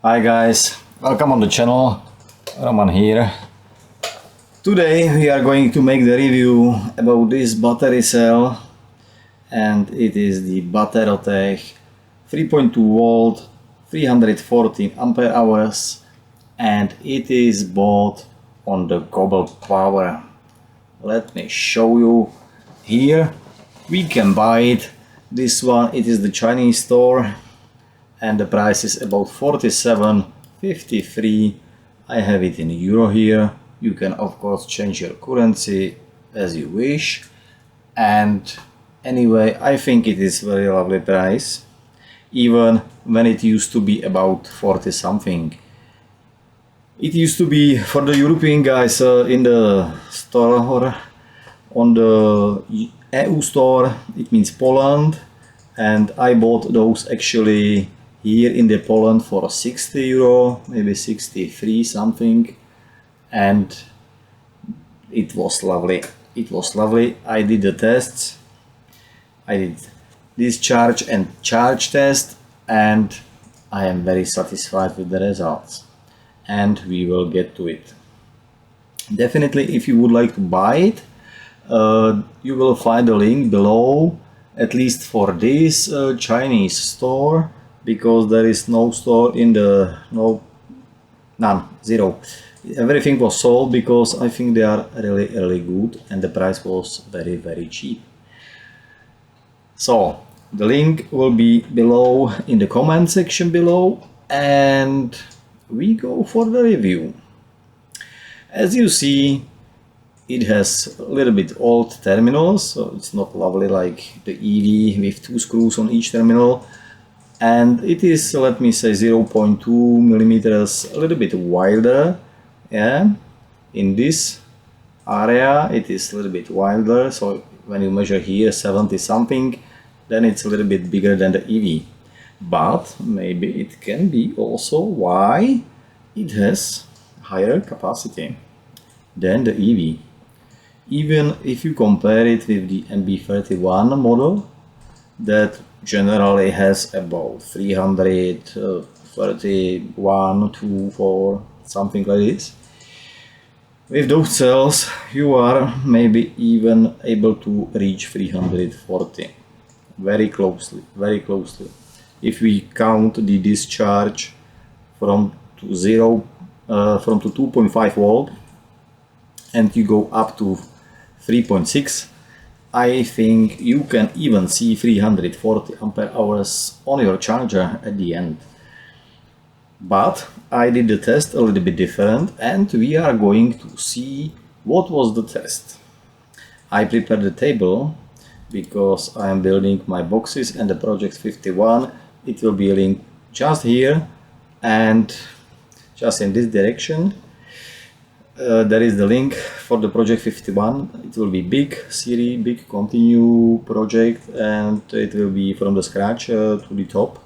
Hi guys, welcome on the channel. Roman here. Today we are going to make the review about this battery cell, and it is the Battero Tech 3.2 volt 314 ampere hours, and it is bought on the Gobelpower. Let me show you here. We can buy it. This one, it is the Chinese store, and the price is about 47.53. I have it in euro here. You can of course change your currency as you wish, and anyway, I think it is very lovely price, even when it used to be about 40 something. It used to be for the European guys in the store, on the EU store, it means Poland, and I bought those actually here in the Poland for 60 euro, maybe 63 something, and it was lovely. It was lovely. I did the tests. I did discharge and charge test, and I am very satisfied with the results, and we will get to it. Definitely, if you would like to buy it, you will find a link below, at least for this Chinese store, because there is no store in the none, zero. Everything was sold because I think they are really good, and the price was very cheap. So the link will be below in the comment section below, and we go for the review. As you see, it has a little bit old terminals, so it's not lovely like the EV with 2 screws on each terminal. And it is, let me say, 0.2 millimeters, a little bit wider. Yeah, in this area it is a little bit wider, so when you measure here 70 something, then it's a little bit bigger than the EV. But maybe it can be also why it has higher capacity than the EV. Even if you compare it with the MB31 model, that generally has about 331, 2, 4, something like this. With those cells, you are maybe even able to reach 340. Very closely. If we count the discharge from to 2.5 volt, and you go up to 3.6, I think you can even see 340 ampere hours on your charger at the end. But I did the test a little bit different, and we are going to see what was the test. I prepared the table because I am building my boxes, and the project 51, it will be linked just here and just in this direction. There is the link for the project 51. It will be big series, big continue project, and it will be from the scratch to the top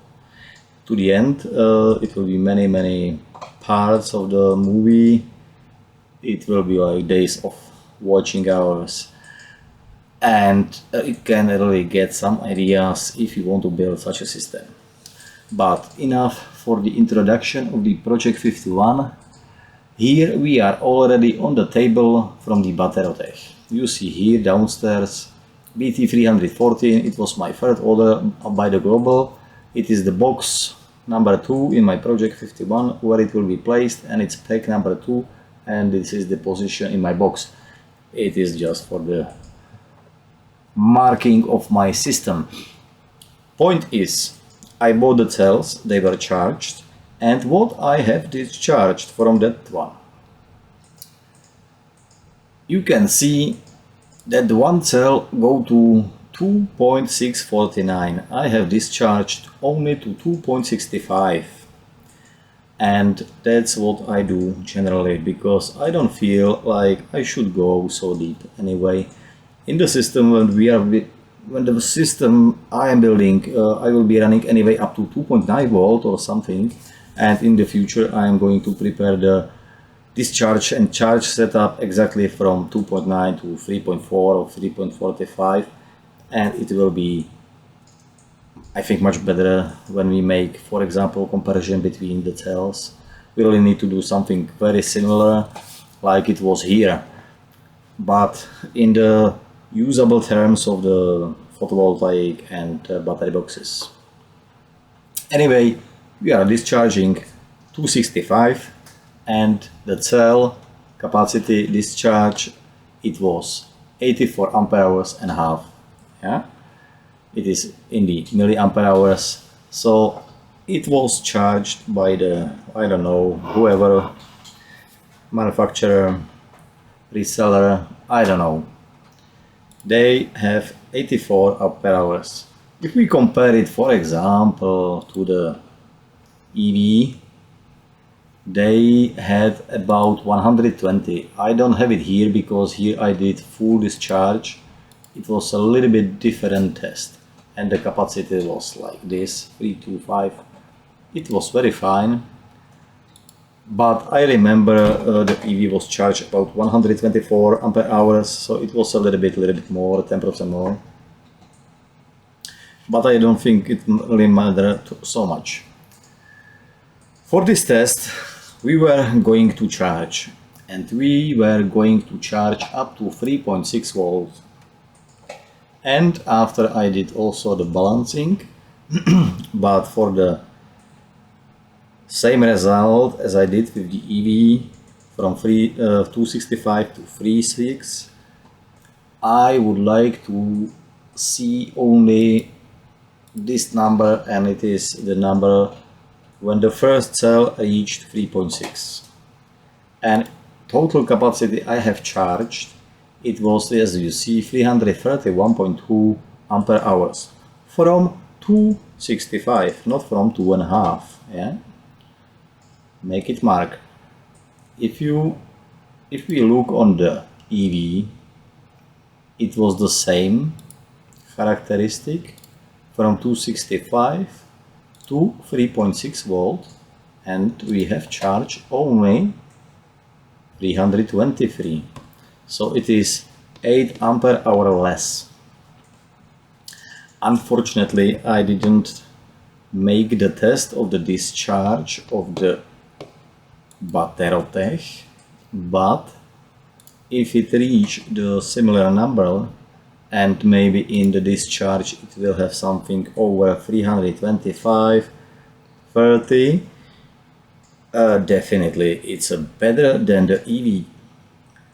to the end. It will be many parts of the movie. It will be like days of watching hours, and it can really get some ideas if you want to build such a system. But enough for the introduction of the project 51. Here we are already on the table from the Battero Tech. You see here downstairs BT314. It was my third order by the Global. It is the box number 2 in my project 51 where it will be placed, and it's pack number 2, and this is the position in my box. It is just for the marking of my system. Point is, I bought the cells, they were charged, and what I have discharged from that one. You can see that the one cell go to 2.649. I have discharged only to 2.65, and that's what I do generally, because I don't feel like I should go so deep anyway in the system. When the system I am building, I will be running anyway up to 2.9 volt or something, and in the future I am going to prepare the discharge and charge setup exactly from 2.9 to 3.4 or 3.45, and it will be I think much better when we make, for example, comparison between the cells. We really need to do something very similar like it was here, but in the usable terms of the photovoltaic and battery boxes. Anyway, we are discharging 265 and the cell capacity discharge, it was 84 ampere hours and a half. Yeah, it is in the milliampere hours, so it was charged by the, I don't know, whoever, manufacturer, reseller, I don't know. They have 84 ampere hours. If we compare it, for example, to the EV, they had about 120. I don't have it here because here I did full discharge. It was a little bit different test and the capacity was like this, 325. It was very fine, but I remember the EV was charged about 124 ampere hours, so it was a little bit more, 10% more. But I don't think it really mattered so much. For this test, we were going to charge, and we were going to charge up to 3.6 volts. And after I did also the balancing, but for the same result as I did with the EV from 265 to 3.6, I would like to see only this number, and it is the number when the first cell reached 3.6. And total capacity I have charged, it was, as you see, 331.2 ampere hours from 265, not from 2.5. Yeah, make it mark. If we look on the EV, it was the same characteristic from 265 to 3.6 volt, and we have charged only 323. So it is 8 ampere hour less. Unfortunately, I didn't make the test of the discharge of the Battero Tech, but if it reached the similar number, and maybe in the discharge it will have something over 325, 30, definitely it's better than the EV.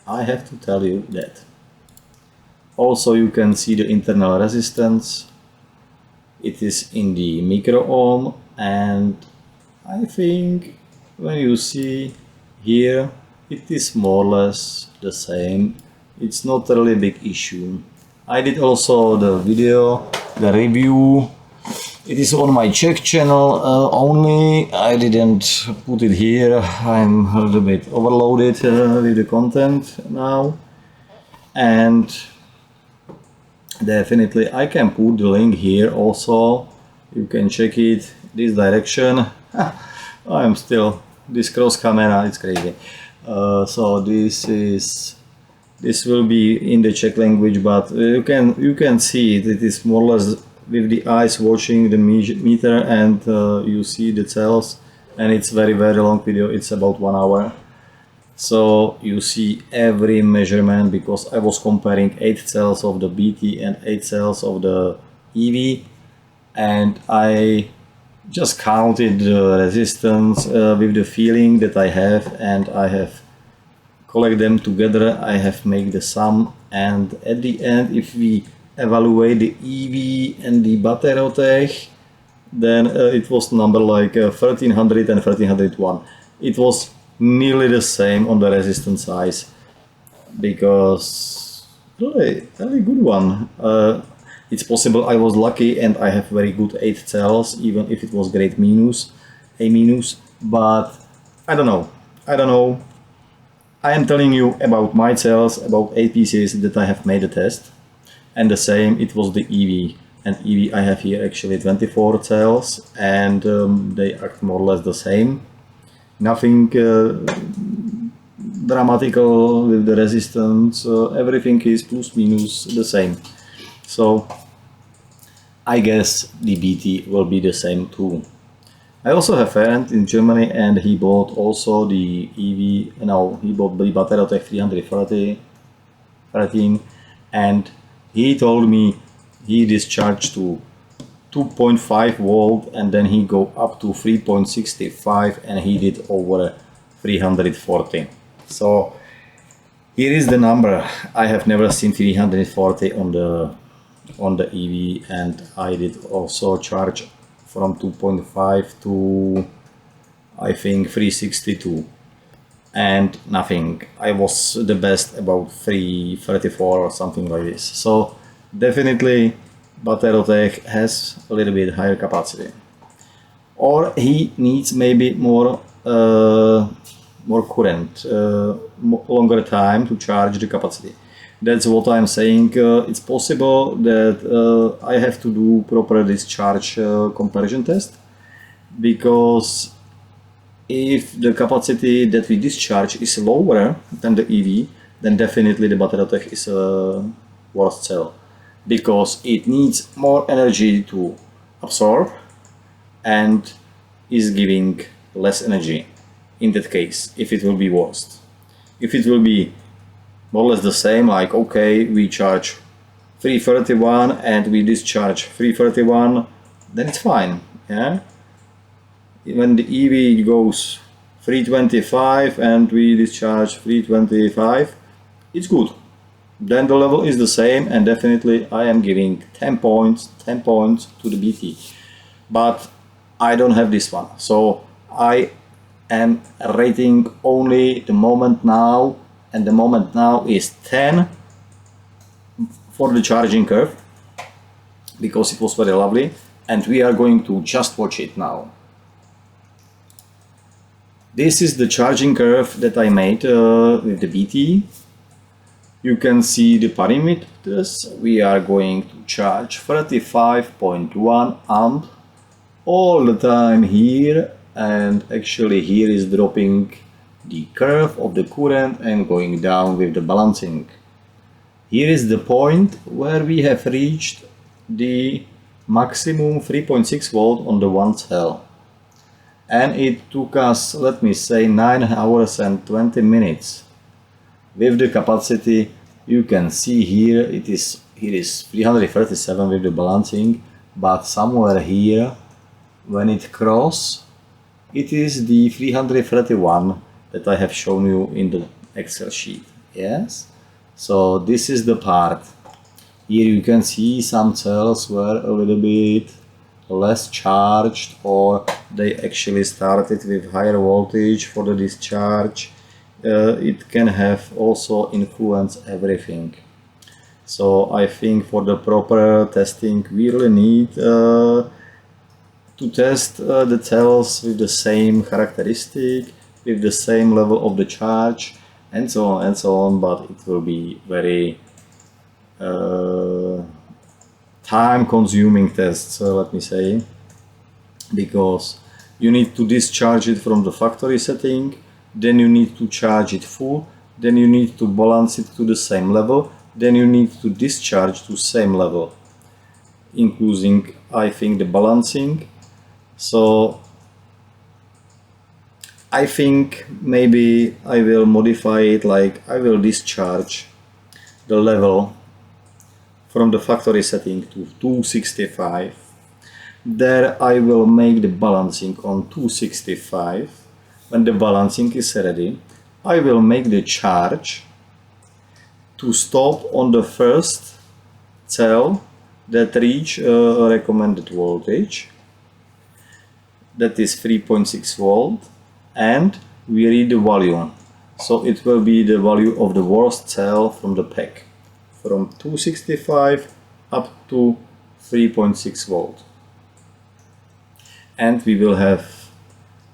I have to tell you that. Also, you can see the internal resistance. It is in the micro ohm, and I think when you see here, it is more or less the same. It's not a really big issue. I did also the video, the review. It is on my Czech channel only. I didn't put it here. I'm a little bit overloaded with the content now. And definitely I can put the link here also. You can check it this direction. I'm still, this cross camera, it's crazy. So this will be in the Czech language, but you can see it. It is more or less with the eyes watching the meter, and you see the cells, and it's very long video. It's about 1 hour. So you see every measurement, because I was comparing 8 cells of the BT and 8 cells of the EV, and I just counted the resistance with the feeling that I have, and I have collect them together. I have made the sum, and at the end, if we evaluate the EV and the Battero Tech, then it was number like 1300 and 1301. It was nearly the same on the resistance size, because really good one. It's possible I was lucky and I have very good 8 cells, even if it was grade minus, A minus, but I don't know. I am telling you about my cells, about 8 pieces that I have made a test, and the same it was the EV. And EV I have here actually 24 cells, and they act more or less the same. Nothing dramatical with the resistance, everything is plus minus the same. So I guess the BT will be the same too. I also have a friend in Germany, and he bought also the he bought the Battero Tech 313, and he told me he discharged to 2.5 volt, and then he go up to 3.65, and he did over 340. So here is the number. I have never seen 340 on the EV, and I did also charge from 2.5 to I think 362 and nothing. I was the best about 334 or something like this. So definitely Battero Tech has a little bit higher capacity, or he needs maybe more current, longer time to charge the capacity. That's what I'm saying. It's possible that I have to do proper discharge comparison test, because if the capacity that we discharge is lower than the EV, then definitely the Battero Tech is a worse cell, because it needs more energy to absorb and is giving less energy in that case, if it will be worse. If it will be more or less the same, like okay, we charge 331 and we discharge 331, then it's fine. Yeah. When the EV goes 325 and we discharge 325, it's good. Then the level is the same, and definitely I am giving 10 points to the BT. But I don't have this one, so I am rating only the moment now, and the moment now is 10 for the charging curve, because it was very lovely, and we are going to just watch it now. This is the charging curve that I made with the BT. You can see the parameters. We are going to charge 35.1 amp all the time here, and actually here is dropping the curve of the current and going down with the balancing. Here is the point where we have reached the maximum 3.6 volt on the one cell, and it took us, let me say, 9 hours and 20 minutes. With the capacity, you can see here is 337 with the balancing, but somewhere here when it crosses, it is the 331 that I have shown you in the Excel sheet. Yes, so this is the part. Here you can see some cells were a little bit less charged, or they actually started with higher voltage for the discharge. It can have also influence everything. So I think for the proper testing we really need to test the cells with the same characteristic, with the same level of the charge, and so on and so on, but it will be very time consuming tests, let me say, because you need to discharge it from the factory setting, then you need to charge it full, then you need to balance it to the same level, then you need to discharge to same level, including I think the balancing. So I think maybe I will modify it, like I will discharge the level from the factory setting to 265. There I will make the balancing on 265. When the balancing is ready, I will make the charge to stop on the first cell that reach a recommended voltage, that is 3.6 volt, and we read the value. So it will be the value of the worst cell from the pack, from 265 up to 3.6 volt, and we will have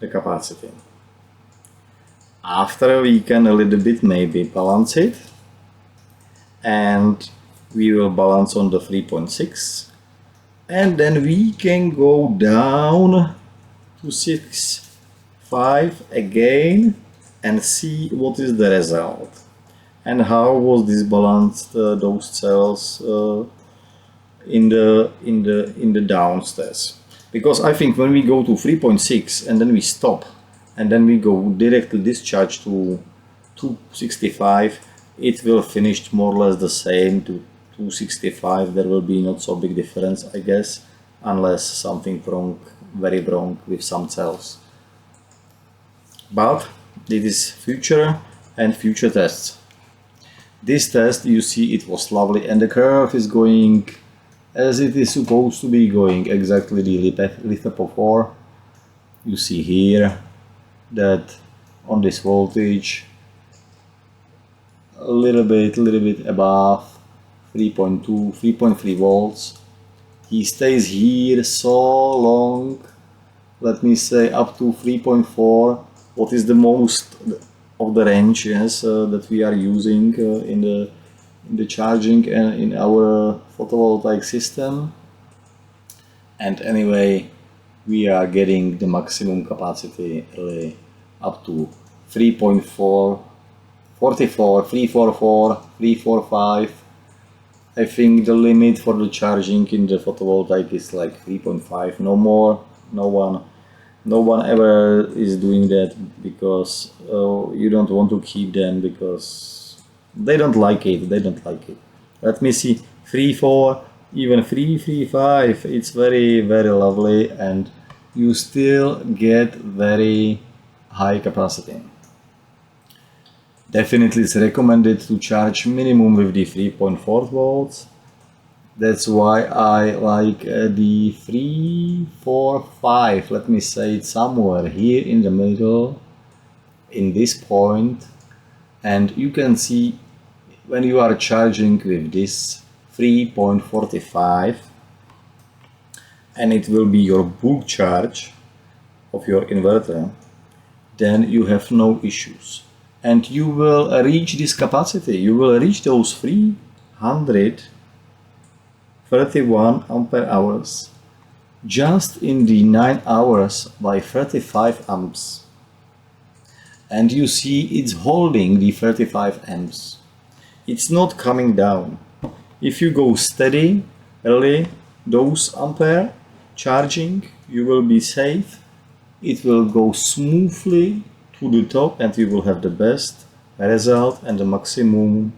the capacity. After we can a little bit maybe balance it, and we will balance on the 3.6, and then we can go down to 6.5 again and see what is the result and how was this balanced those cells in the downstairs, because I think when we go to 3.6 and then we stop and then we go directly discharge to 265, it will finish more or less the same to 265. There will be not so big difference, I guess, unless something wrong, very wrong with some cells. But this is future and future tests. This test, you see, it was lovely, and the curve is going as it is supposed to be going, exactly the LiFePo4. You see here that on this voltage a little bit above 3.2, 3.3 volts. He stays here so long, let me say up to 3.4, what is the most of the range, yes, that we are using in the charging and in our photovoltaic system. And anyway, we are getting the maximum capacity really up to 3.4, 44, 344, 345. I think the limit for the charging in the photovoltaic is like 3.5, no more. No one ever is doing that, because you don't want to keep them, because they don't like it. Let me see, 3.4, even 3.5. It's very lovely, and you still get very high capacity. Definitely it's recommended to charge minimum with the 3.4 volts. That's why I like the 3, 4, 5. Let me say it somewhere here in the middle, in this point. And you can see when you are charging with this 3.45, and it will be your bulk charge of your inverter, then you have no issues. And you will reach this capacity. You will reach those 331 ampere hours just in the 9 hours by 35 amps. And you see it's holding the 35 amps. It's not coming down. If you go steady, early, those ampere charging, you will be safe. It will go smoothly to the top, and you will have the best result and the maximum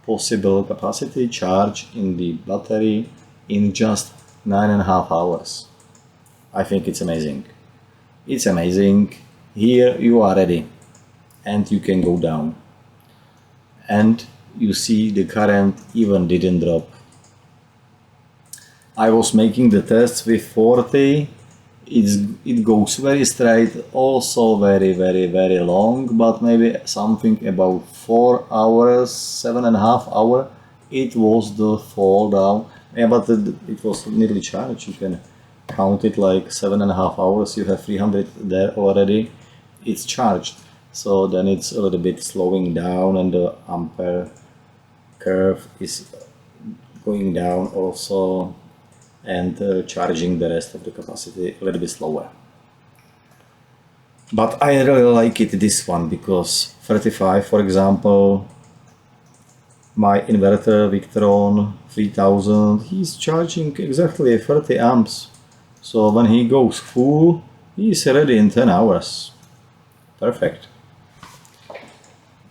possible capacity charge in the battery in just 9.5 hours. I think it's amazing. It's amazing. Here you are ready, and you can go down. And you see the current even didn't drop. I was making the tests with 40. It goes very straight, also very long, but maybe something about 4 hours, 7.5 hours. It was the fall down. Yeah, but it was nearly charged. You can count it like 7.5 hours. You have 300 there already. It's charged. So then it's a little bit slowing down, and the ampere curve is going down also, and charging the rest of the capacity a little bit slower. But I really like it, this one, because 35, for example, my inverter Victron 3000, he's charging exactly 30 amps. So when he goes full, he's ready in 10 hours. Perfect.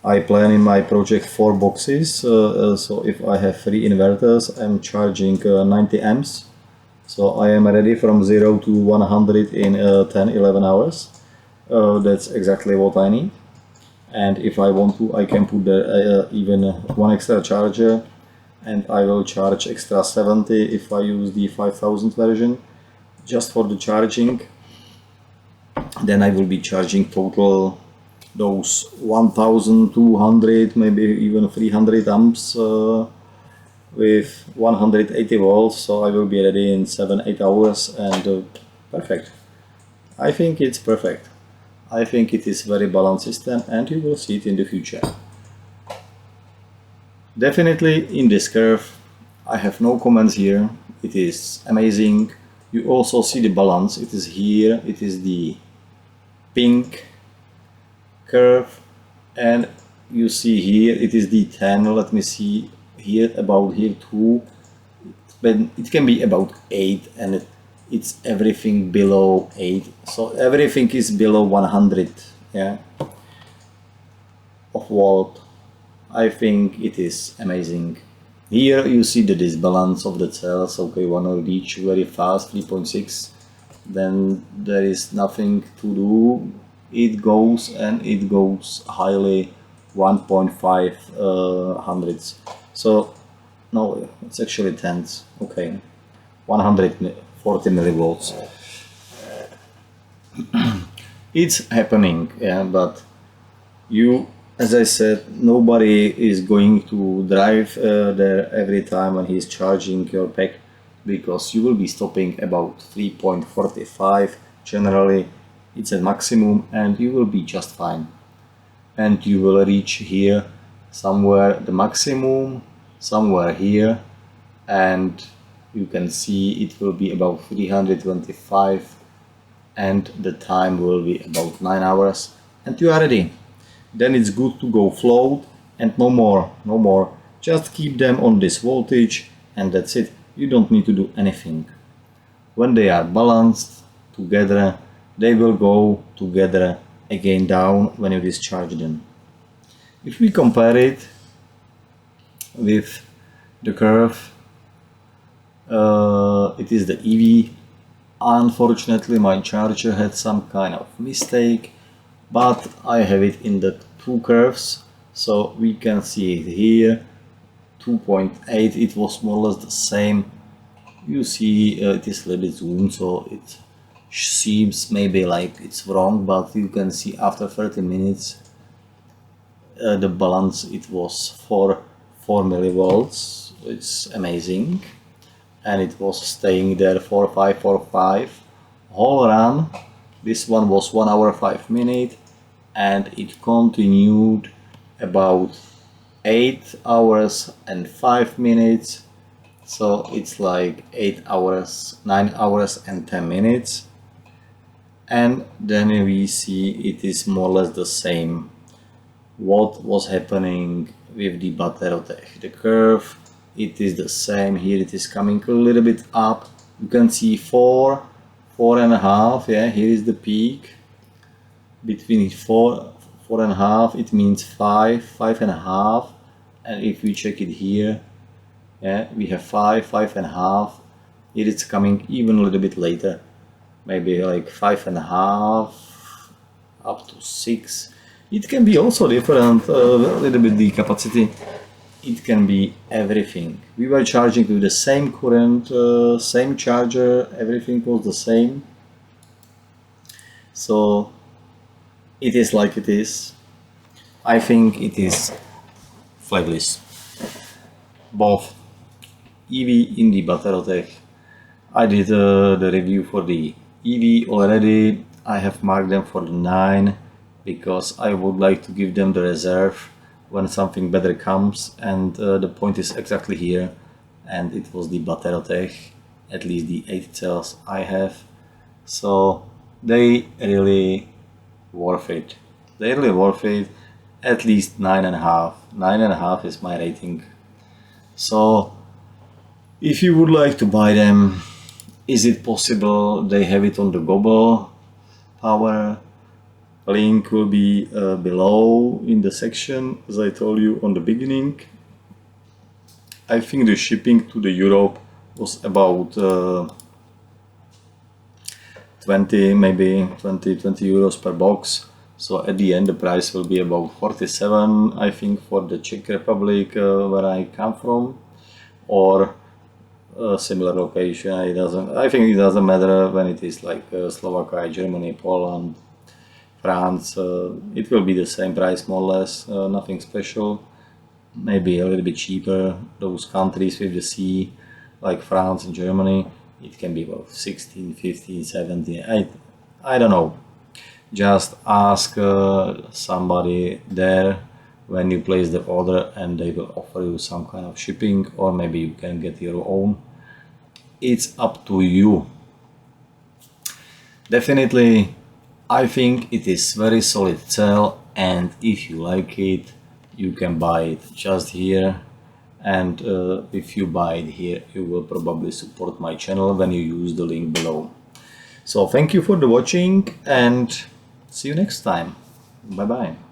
I plan in my project 4 boxes, so if I have 3 inverters, I'm charging 90 amps. So I am ready from 0 to 100 in 10-11 hours. That's exactly what I need. And if I want to, I can put there even one extra charger, and I will charge extra 70 if I use the 5000 version just for the charging. Then I will be charging total those 1200, maybe even 300 amps with 180 volts, so I will be ready in 7-8 hours, and perfect. I think it's perfect. I think it is very balanced system, and you will see it in the future. Definitely in this curve, I have no comments here. It is amazing. You also see the balance. It is here. It is the pink curve, and you see here it is the 10. Let me see here, about here too. but it can be about 8, and it's everything below 8, so everything is below 100, yeah, of volt. I think it is amazing. Here you see the disbalance of the cells. Okay, one will reach very fast 3.6, then there is nothing to do. It goes and it goes highly 1.5 hundredths. So no, it's actually tenths. Okay, 140 millivolts. It's happening, yeah, but you, as I said, nobody is going to drive there every time when he's charging your pack, because you will be stopping about 3.45. Generally, it's a maximum, and you will be just fine. And you will reach here somewhere the maximum, somewhere here, and you can see it will be about 325, and the time will be about 9 hours, and you are ready. Then it's good to go float, and no more. Just keep them on this voltage, and that's it. You don't need to do anything. When they are balanced together, they will go together again down when you discharge them. If we compare it with the curve, it is the EV. Unfortunately, my charger had some kind of mistake, but I have it in the two curves, so we can see it here. 2.8, it was more or less the same. You see it is a little bit zoomed, so it seems maybe like it's wrong, but you can see after 30 minutes the balance, it was 4 millivolts. It's amazing, and it was staying there for 5 whole run. This one was 1 hour 5 minutes, and it continued about 8 hours and 5 minutes, so it's like 8 hours, 9 hours and 10 minutes. And then we see it is more or less the same what was happening with the Battero Tech. The curve, it is the same. Here it is coming a little bit up. You can see 4.5, yeah, here is the peak. Between 4.5, it means 5.5, and if we check it here, yeah, we have 5.5. Here it's coming even a little bit later, maybe like 5.5 up to 6. It can be also different, a little bit the capacity. It can be everything. We were charging with the same current, same charger, everything was the same. So it is like it is. I think it is flagless. Both EV in the Battero Tech. I did the review for the EV already. I have marked them for the 9 because I would like to give them the reserve when something better comes, and the point is exactly here, and it was the Battero Tech, at least the 8 cells I have. So they really worth it. They're really worth it. At least 9.5. 9.5 is my rating. So if you would like to buy them, is it possible? They have it on the Gobelpower. Link will be below in the section, as I told you on the beginning. I think the shipping to the Europe was about 20 euros per box. So at the end the price will be about 47, I think, for the Czech Republic where I come from, or a similar location. I think it doesn't matter when it is like Slovakia, Germany, Poland, France. It will be the same price more or less, nothing special. Maybe a little bit cheaper. Those countries with the sea, like France and Germany, it can be about 16, 15, 17. I don't know. Just ask somebody there when you place the order, and they will offer you some kind of shipping, or maybe you can get your own. It's up to you. Definitely, I think it is very solid cell, and if you like it, you can buy it just here, and if you buy it here, you will probably support my channel when you use the link below. So thank you for the watching and see you next time. Bye bye.